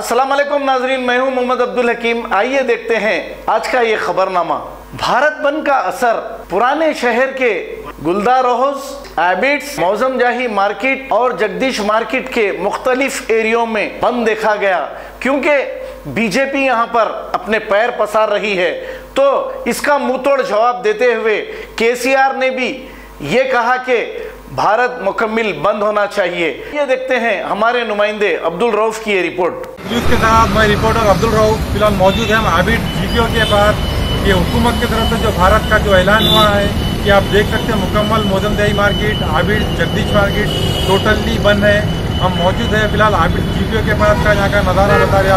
अस्सलाम वालेकुम नाजरीन, मैं हूं मोहम्मद अब्दुल हकीम। आइए देखते हैं आज का ये खबरनामा। भारत बंद का असर, पुराने शहर के गुलदार हाउस, एबिट्स, मौजम जाही मार्केट और जगदीश मार्केट के मुख्तलिफ एरियो में बंद देखा गया क्योंकि बीजेपी यहाँ पर अपने पैर पसार रही है। तो इसका मुंहतोड़ जवाब देते हुए केसीआर ने भी ये कहा कि भारत मुकम्मिल बंद होना चाहिए। ये देखते हैं हमारे नुमाइंदे अब्दुल रऊफ की ये रिपोर्ट। न्यूज़ के साथ मैं रिपोर्टर अब्दुल रऊफ फिलहाल मौजूद है हम एबिट जीपीओ के पास। ये हुकूमत की तरफ से जो भारत का जो ऐलान हुआ है कि आप देख सकते हैं मुकम्मल मौजमदेही मार्केट, एबिट जगदीश मार्केट टोटली बंद है। हम मौजूद है फिलहाल एबिट जीपीओ के पास का यहाँ का नज़ारा बता रहे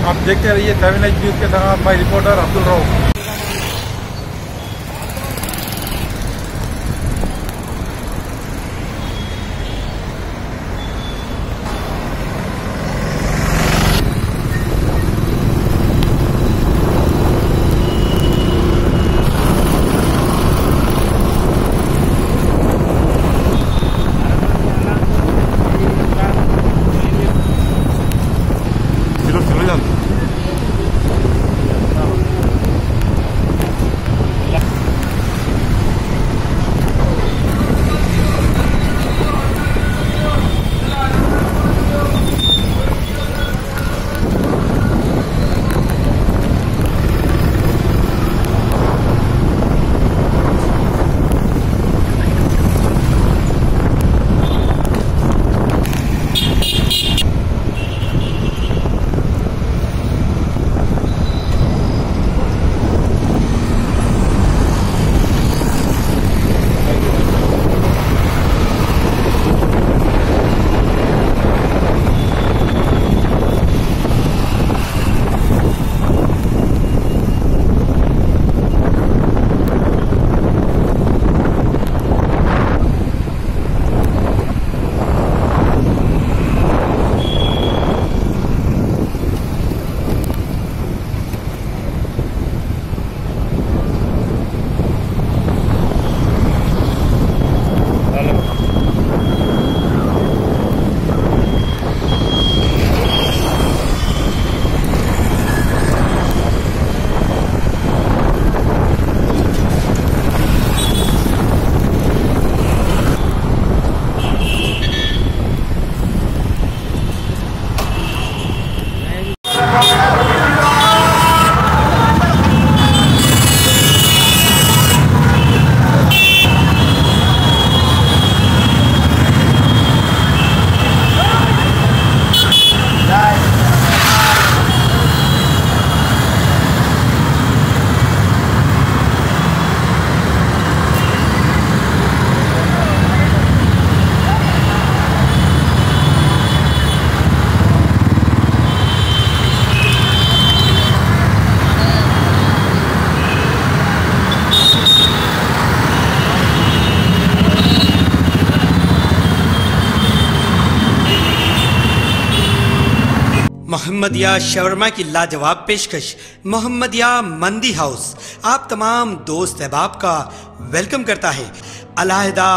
आप देखते रहिए 7H न्यूज़ के साथ मैं रिपोर्टर अब्दुल रऊफ। मोहम्मदिया शवरमा की लाजवाब पेशकश मोहम्मदिया मंदी हाउस आप तमाम दोस्त अहबाब का वेलकम करता है। अलहदा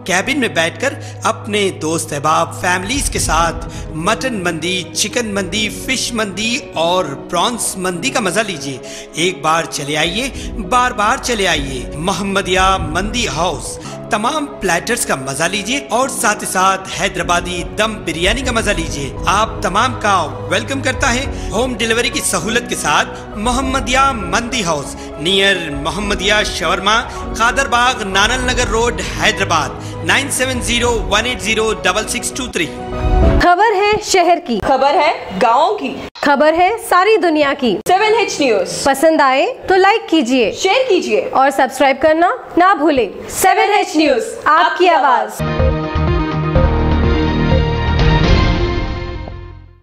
कैबिन में बैठकर अपने दोस्त अहबाब फैमिलीज के साथ मटन मंदी, चिकन मंदी, फिश मंदी और प्रॉन्स मंदी का मजा लीजिए। एक बार चले आइए, बार बार चले आइए। मोहम्मदिया मंदी हाउस तमाम प्लेटर्स का मजा लीजिए और साथ ही साथ हैदराबादी दम बिरयानी का मजा लीजिए। आप तमाम का वेलकम करता है होम डिलीवरी की सहूलत के साथ मोहम्मदिया मंदी house near Mohammadia shawarma, Kadarbagh, नानल नगर रोड, हैदराबाद 9701806623। खबर है शहर की, खबर है गाँव की, खबर है सारी दुनिया की। 7H न्यूज़ पसंद आए तो लाइक कीजिए, शेयर कीजिए और सब्सक्राइब करना ना भूलें। 7H न्यूज़, आपकी आवाज।